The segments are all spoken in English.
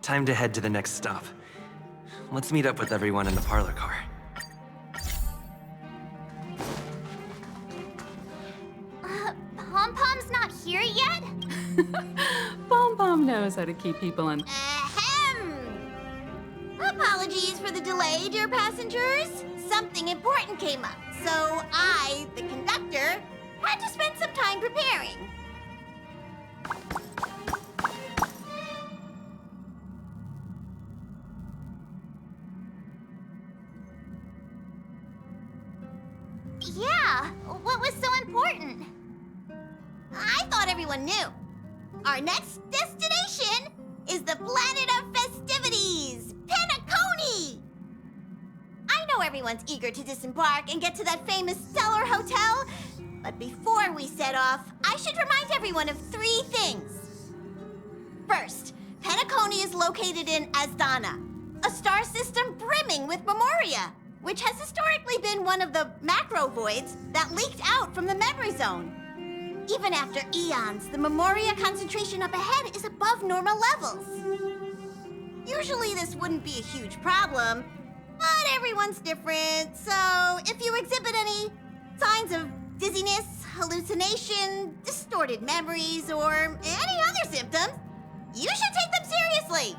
Time to head to the next stop. Let's meet up with everyone in the parlor car. Pom-Pom's not here yet? Pom-Pom knows how to keep people in. Ahem! Apologies for the delay, dear passengers. Something important came up, so I, the conductor, had to spend some time preparing. Yeah, what was so important? I thought everyone knew. Our next destination is the planet of festivities, Peniconia! I know everyone's eager to disembark and get to that famous Stellar Hotel, but before we set off, I should remind everyone of 3 things. First, Peniconia is located in Asdana, a star system brimming with memoria, which has historically been one of the macro voids that leaked out from the memory zone. Even after eons, the memoria concentration up ahead is above normal levels. Usually this wouldn't be a huge problem, but everyone's different, so if you exhibit any signs of dizziness, hallucination, distorted memories, or any other symptoms, you should take them seriously.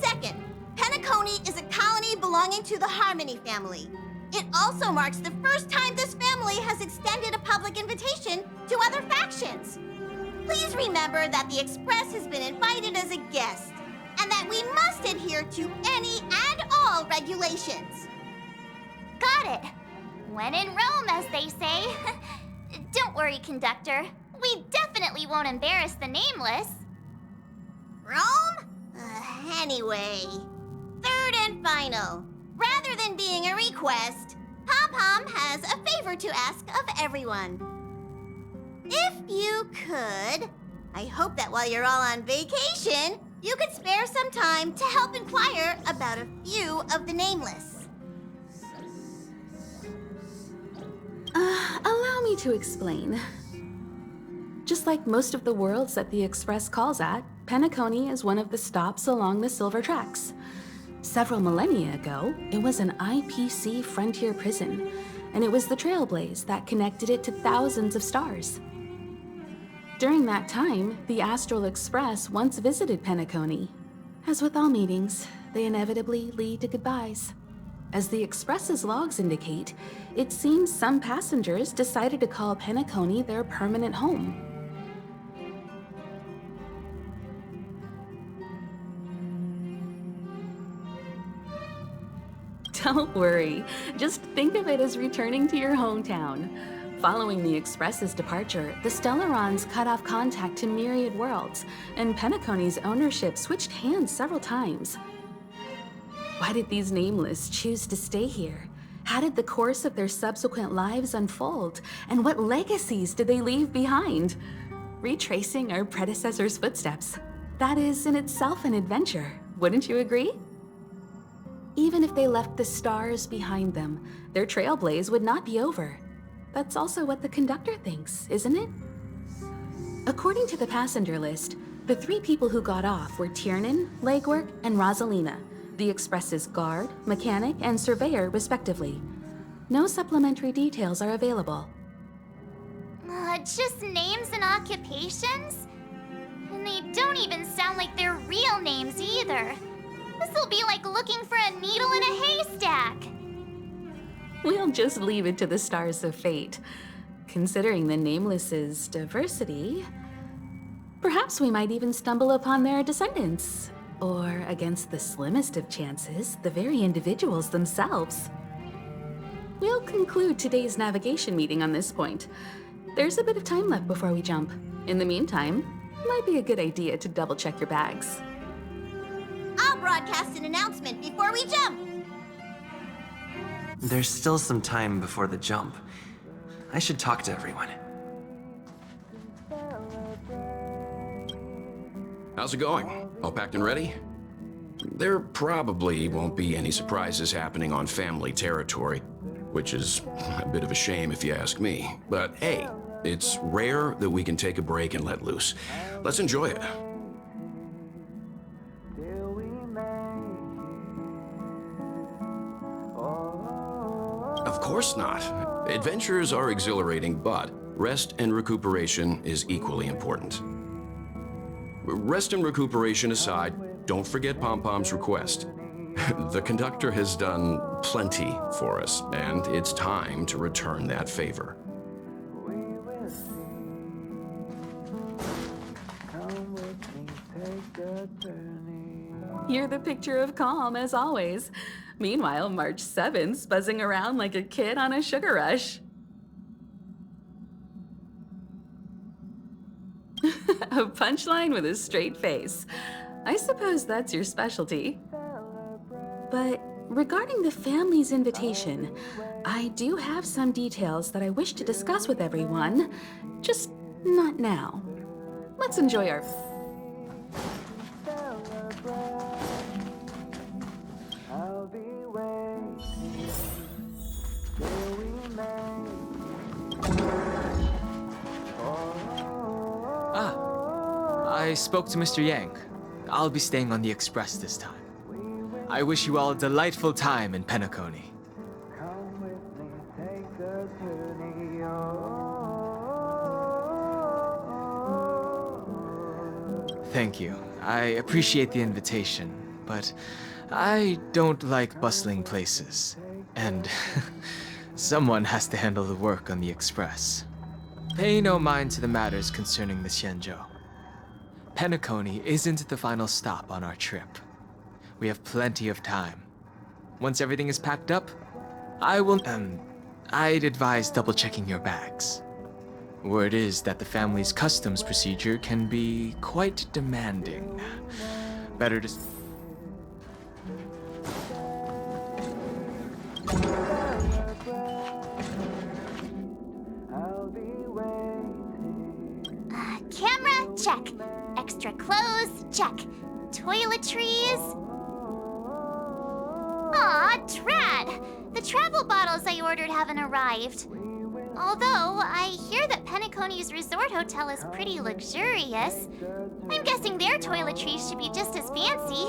Second, Peniconia is a colony belonging to the Harmony family. It also marks the first time this family has extended a public invitation to other factions. Please remember that the Express has been invited as a guest, and that we must adhere to any and all regulations. Got it. When in Rome, as they say. Don't worry, conductor. We definitely won't embarrass the nameless. Rome? Anyway, third and final. Rather than being a request, Pom-Pom has a favor to ask of everyone. If you could, I hope that while you're all on vacation, you could spare some time to help inquire about a few of the nameless. Allow me to explain. Just like most of the worlds that the Express calls at, Peniconia is one of the stops along the Silver Tracks. Several millennia ago, it was an IPC frontier prison, and it was the Trailblaze that connected it to thousands of stars. During that time, the Astral Express once visited Peniconia. As with all meetings, they inevitably lead to goodbyes. As the Express's logs indicate, it seems some passengers decided to call Peniconia their permanent home. Don't worry, just think of it as returning to your hometown. Following the Express's departure, the Stellarons cut off contact to myriad worlds, and Peniconia's ownership switched hands several times. Why did these nameless choose to stay here? How did the course of their subsequent lives unfold? And what legacies did they leave behind? Retracing our predecessors' footsteps. That is in itself an adventure, wouldn't you agree? Even if they left the stars behind them, their trailblaze would not be over. That's also what the conductor thinks, isn't it? According to the passenger list, the 3 people who got off were Tiernan, Legwork, and Rosalina, the Express's guard, mechanic, and surveyor, respectively. No supplementary details are available. Just names and occupations? And they don't even sound like their real names either. This'll be like looking for a needle in a haystack. We'll just leave it to the stars of fate. Considering the Nameless's diversity, perhaps we might even stumble upon their descendants. Or, against the slimmest of chances, the very individuals themselves. We'll conclude today's navigation meeting on this point. There's a bit of time left before we jump. In the meantime, might be a good idea to double check your bags. I'll broadcast an announcement before we jump. There's still some time before the jump. I should talk to everyone. How's it going? All packed and ready? There probably won't be any surprises happening on family territory, which is a bit of a shame if you ask me. But hey, it's rare that we can take a break and let loose. Let's enjoy it. Of course not. Adventures are exhilarating, but rest and recuperation is equally important. Rest and recuperation aside, don't forget Pom Pom's request. The conductor has done plenty for us, and it's time to return that favor. You're the picture of calm, as always. Meanwhile, March 7th's buzzing around like a kid on a sugar rush. A punchline with a straight face. I suppose that's your specialty. But regarding the family's invitation, I do have some details that I wish to discuss with everyone, just not now. Let's enjoy our... I spoke to Mr. Yang. I'll be staying on the express this time. I wish you all a delightful time in Peniconia. Thank you. I appreciate the invitation, but I don't like bustling places. And someone has to handle the work on the express. Pay no mind to the matters concerning the Xianzhou. Peniconia isn't the final stop on our trip. We have plenty of time. Once everything is packed up, I'd advise double-checking your bags. Word is that the family's customs procedure can be quite demanding. Better to... Camera, check. Extra clothes, check. Toiletries. Aw, Trad! The travel bottles I ordered haven't arrived. Although, I hear that Penaconia's resort hotel is pretty luxurious. I'm guessing their toiletries should be just as fancy.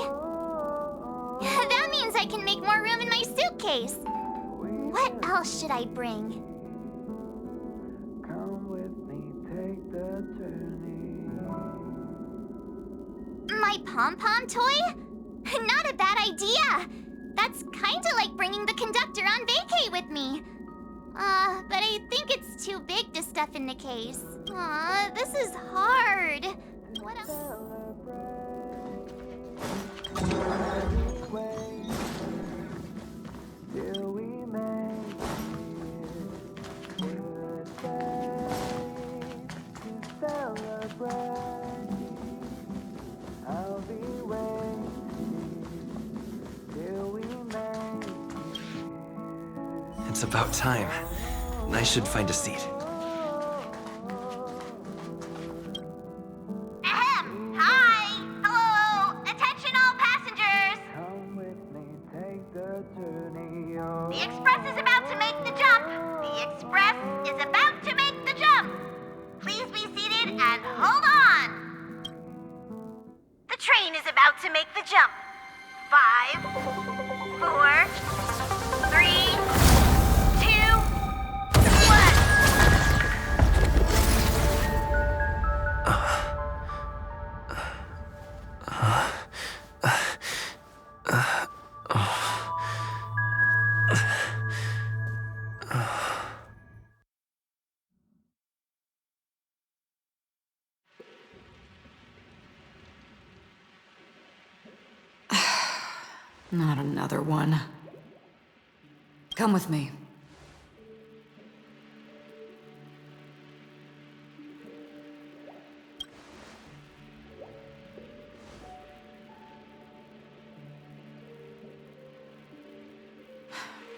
That means I can make more room in my suitcase. What else should I bring? My pom-pom toy? Not a bad idea! That's kinda like bringing the conductor on vacay with me. But I think it's too big to stuff in the case. Aw, this is hard. What else? It's about time. I should find a seat. Ahem! Hi! Hello! Attention all passengers! The express is about to make the jump! The express is about to make the jump! Please be seated and hold on! The train is about to make the jump. 5, 4, 3, 2, 1. Not another one. Come with me.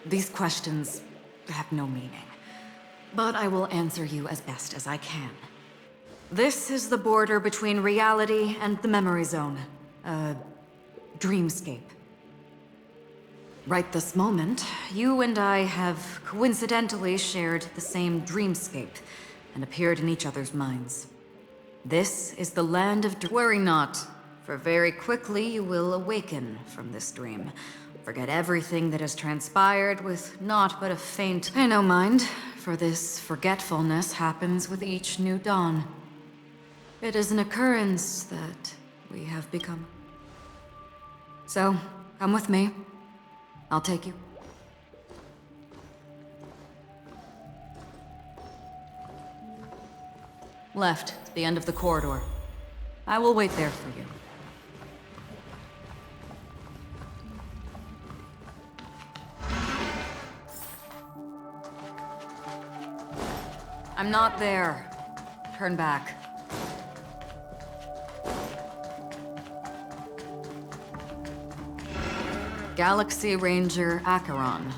These questions have no meaning, but I will answer you as best as I can. This is the border between reality and the memory zone, a dreamscape. Right this moment, you and I have coincidentally shared the same dreamscape and appeared in each other's minds. This is the land of Worry not, for very quickly you will awaken from this dream. Forget everything that has transpired with naught but a faint... Pay no mind, for this forgetfulness happens with each new dawn. It is an occurrence that we have become. So, come with me. I'll take you. Left, the end of the corridor. I will wait there for you. I'm not there. Turn back. Galaxy Ranger Acheron.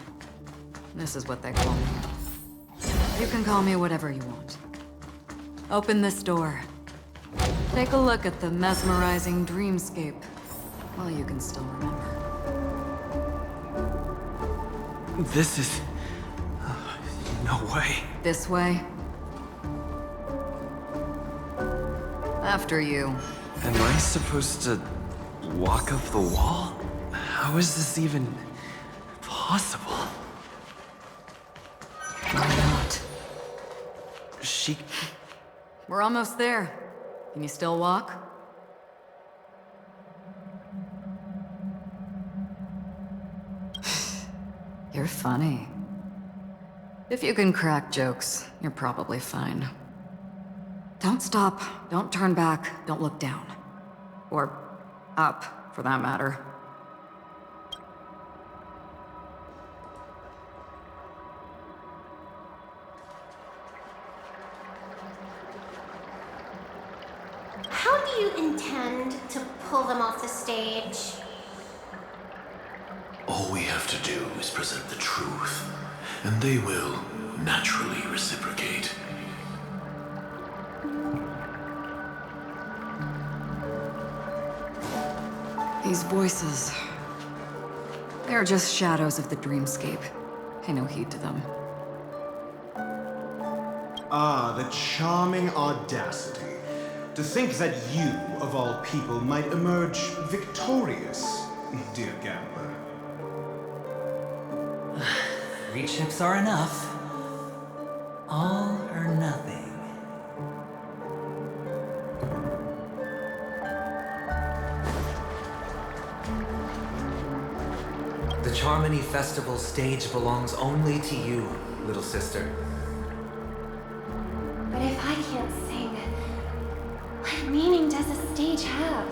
This is what they call me. You can call me whatever you want. Open this door. Take a look at the mesmerizing dreamscape while you can still remember. This is... no way. This way. After you. Am I supposed to walk up the wall? How is this even possible? Why not? She... We're almost there. Can you still walk? You're funny. If you can crack jokes, you're probably fine. Don't stop, don't turn back, don't look down. Or up, for that matter. How do you intend to pull them off the stage? All we have to do is present the truth, and they will naturally reciprocate. These voices... they're just shadows of the dreamscape. Pay no heed to them. Ah, the charming audacity. To think that you, of all people, might emerge victorious, dear gambler. 3 chips are enough. All or nothing. The Charmony Festival stage belongs only to you, little sister. But if I can't sing, what meaning does a stage have?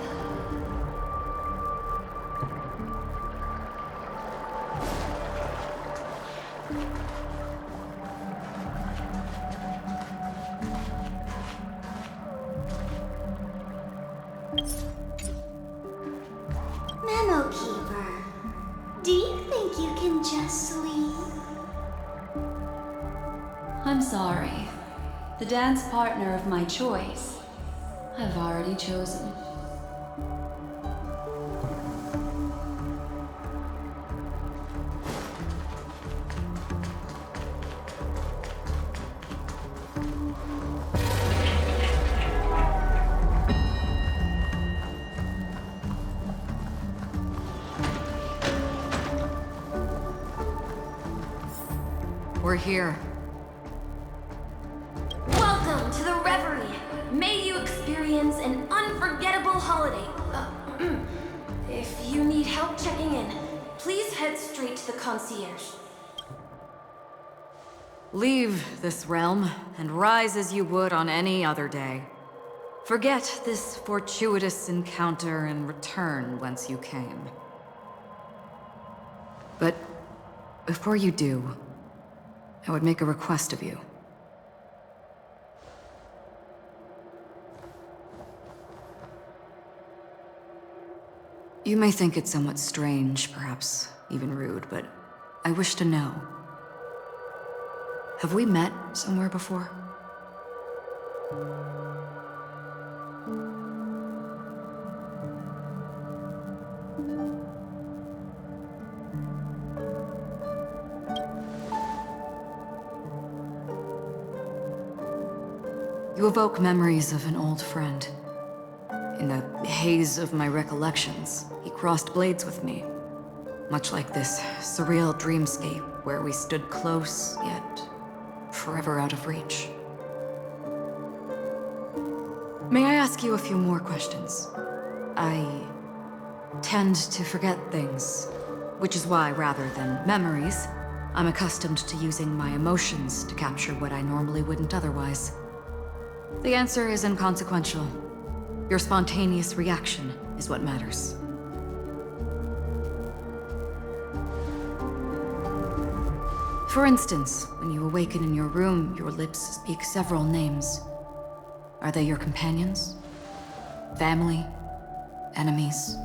Memo Keeper, do you think you can just leave? I'm sorry. The dance partner of my choice, I've already chosen. We're here. Welcome to the Reverie. May you experience an unforgettable holiday. If you need help checking in, please head straight to the concierge. Leave this realm and rise as you would on any other day. Forget this fortuitous encounter and return whence you came. But before you do, I would make a request of you. You may think it somewhat strange, perhaps even rude, but I wish to know. Have we met somewhere before? You evoke memories of an old friend. In the haze of my recollections, he crossed blades with me. Much like this surreal dreamscape where we stood close, yet forever out of reach. May I ask you a few more questions? I tend to forget things, which is why, rather than memories, I'm accustomed to using my emotions to capture what I normally wouldn't otherwise. The answer is inconsequential. Your spontaneous reaction is what matters. For instance, when you awaken in your room, your lips speak several names. Are they your companions? Family? Enemies?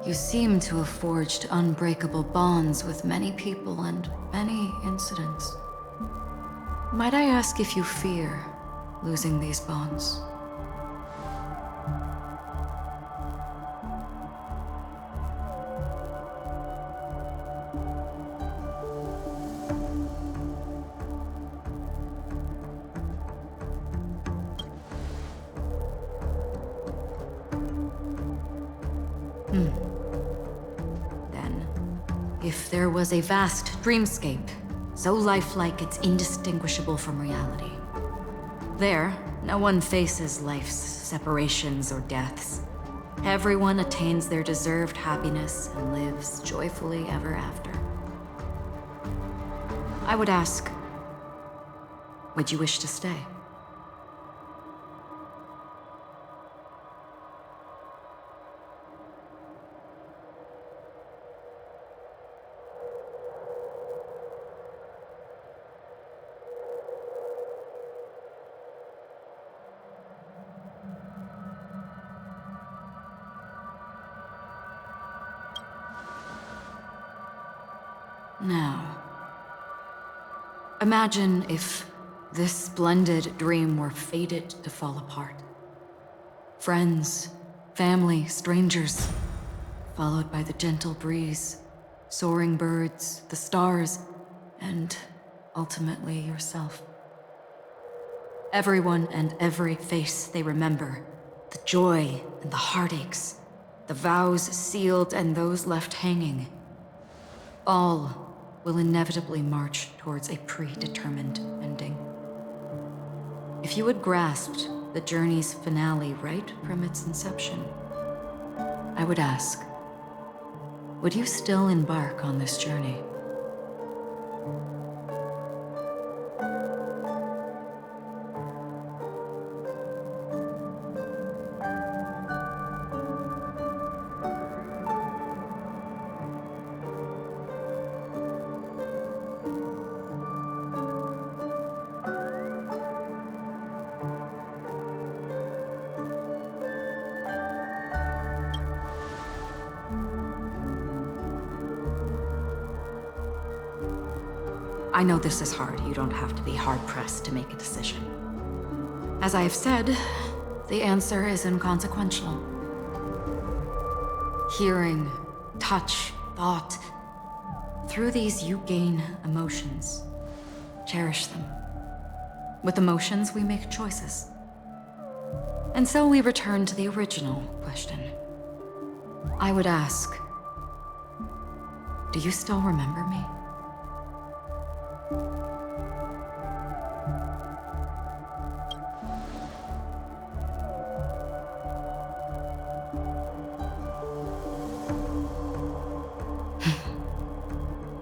You seem to have forged unbreakable bonds with many people and many incidents. Might I ask if you fear losing these bonds? Then, if there was a vast dreamscape, so lifelike it's indistinguishable from reality. There, no one faces life's separations or deaths. Everyone attains their deserved happiness and lives joyfully ever after. I would ask, would you wish to stay? Now, imagine if this splendid dream were fated to fall apart. Friends, family, strangers, followed by the gentle breeze, soaring birds, the stars, and ultimately yourself. Everyone and every face they remember, the joy and the heartaches, the vows sealed and those left hanging, all will inevitably march towards a predetermined ending. If you had grasped the journey's finale right from its inception, I would ask, would you still embark on this journey? I know this is hard. You don't have to be hard-pressed to make a decision. As I have said, the answer is inconsequential. Hearing, touch, thought. Through these, you gain emotions. Cherish them. With emotions, we make choices. And so we return to the original question. I would ask, do you still remember me?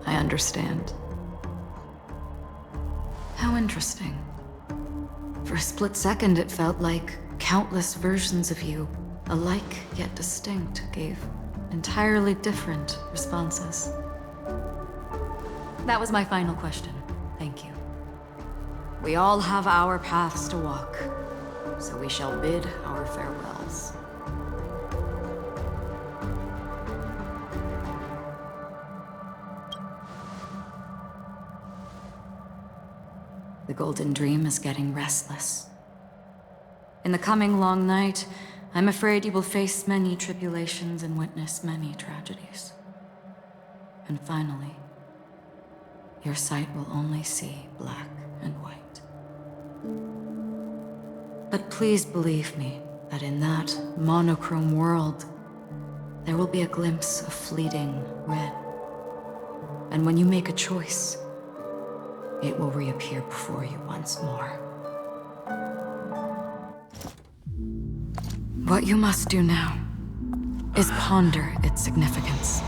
I understand. How interesting. For a split second, it felt like countless versions of you, alike yet distinct, gave entirely different responses. That was my final question. Thank you. We all have our paths to walk, so we shall bid our farewells. the Golden Dream is getting restless. In the coming long night, I'm afraid you will face many tribulations and witness many tragedies. And finally, your sight will only see black and white. But please believe me that in that monochrome world, there will be a glimpse of fleeting red. And when you make a choice, it will reappear before you once more. What you must do now is ponder its significance.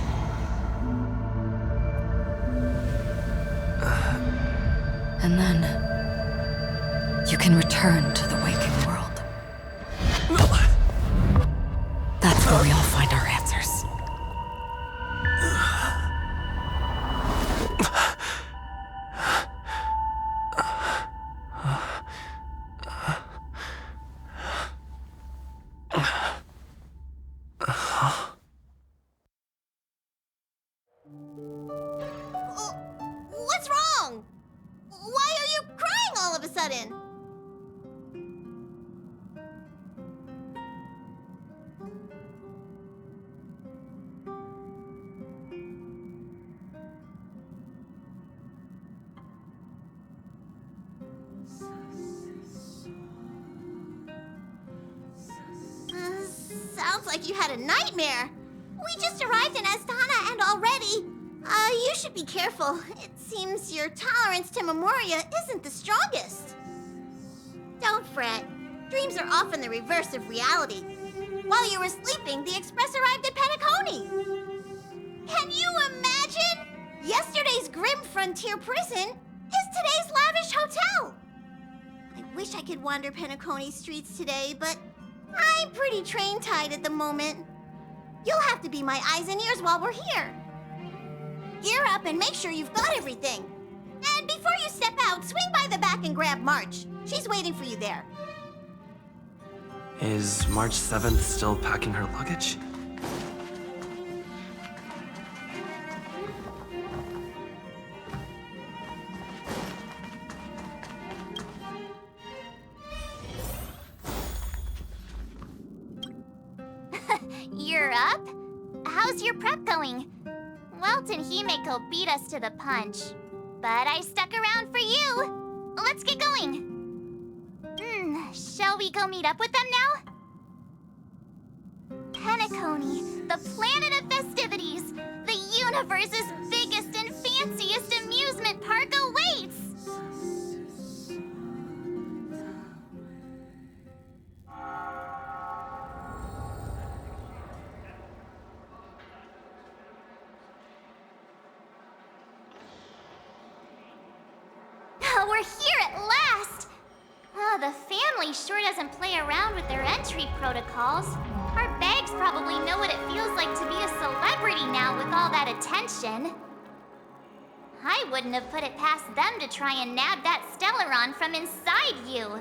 And then, you can return to the waking world. That's where we all find our answers. What's wrong? Why are you crying all of a sudden? Sounds like you had a nightmare. We just arrived in Astana and already... you should be careful. It seems your tolerance to Memoria isn't the strongest. Don't fret. Dreams are often the reverse of reality. While you were sleeping, the Express arrived at Peniconia. Can you imagine? Yesterday's grim frontier prison is today's lavish hotel. I wish I could wander Penaconia's streets today, but I'm pretty train-tied at the moment. You'll have to be my eyes and ears while we're here. Gear up and make sure you've got everything. And before you step out, swing by the back and grab March. She's waiting for you there. Is March 7th still packing her luggage? You're up? How's your prep going? Welt and Himeko beat us to the punch, but I stuck around for you. Let's get going. Shall we go meet up with them now? Peniconia, the planet of festivities, the universe's biggest and fanciest amusement park awaits! We're here at last! The family sure doesn't play around with their entry protocols. Our bags probably know what it feels like to be a celebrity now with all that attention. I wouldn't have put it past them to try and nab that Stellaron from inside you.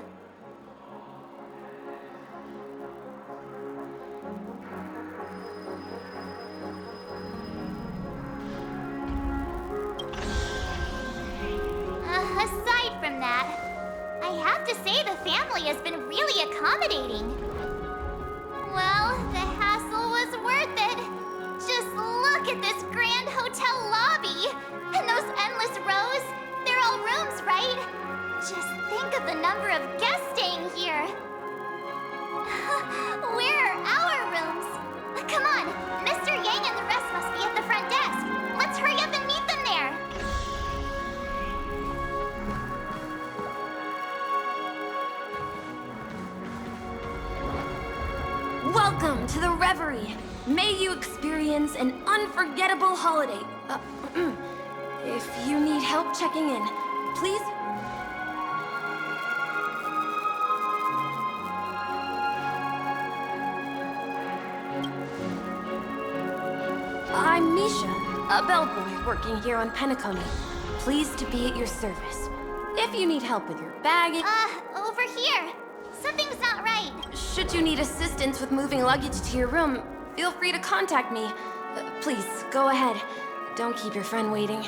Aside from that, I have to say the family has been really accommodating. Well, the hassle was worth it. Just look at this grand hotel lobby. And those endless rows, they're all rooms, right? Just think of the number of guests staying here. Where are our rooms? Come on, Mr. Yang and the rest must be at the front desk. Let's hurry up and meet them there. Welcome to the Reverie. May you experience an unforgettable holiday. If you need help checking in, please. I'm Misha, a bellboy working here on Peniconia. Pleased to be at your service. If you need help with your baggage... Over here. Something's not right. Should you need assistance with moving luggage to your room, feel free to contact me. Please, go ahead. Don't keep your friend waiting.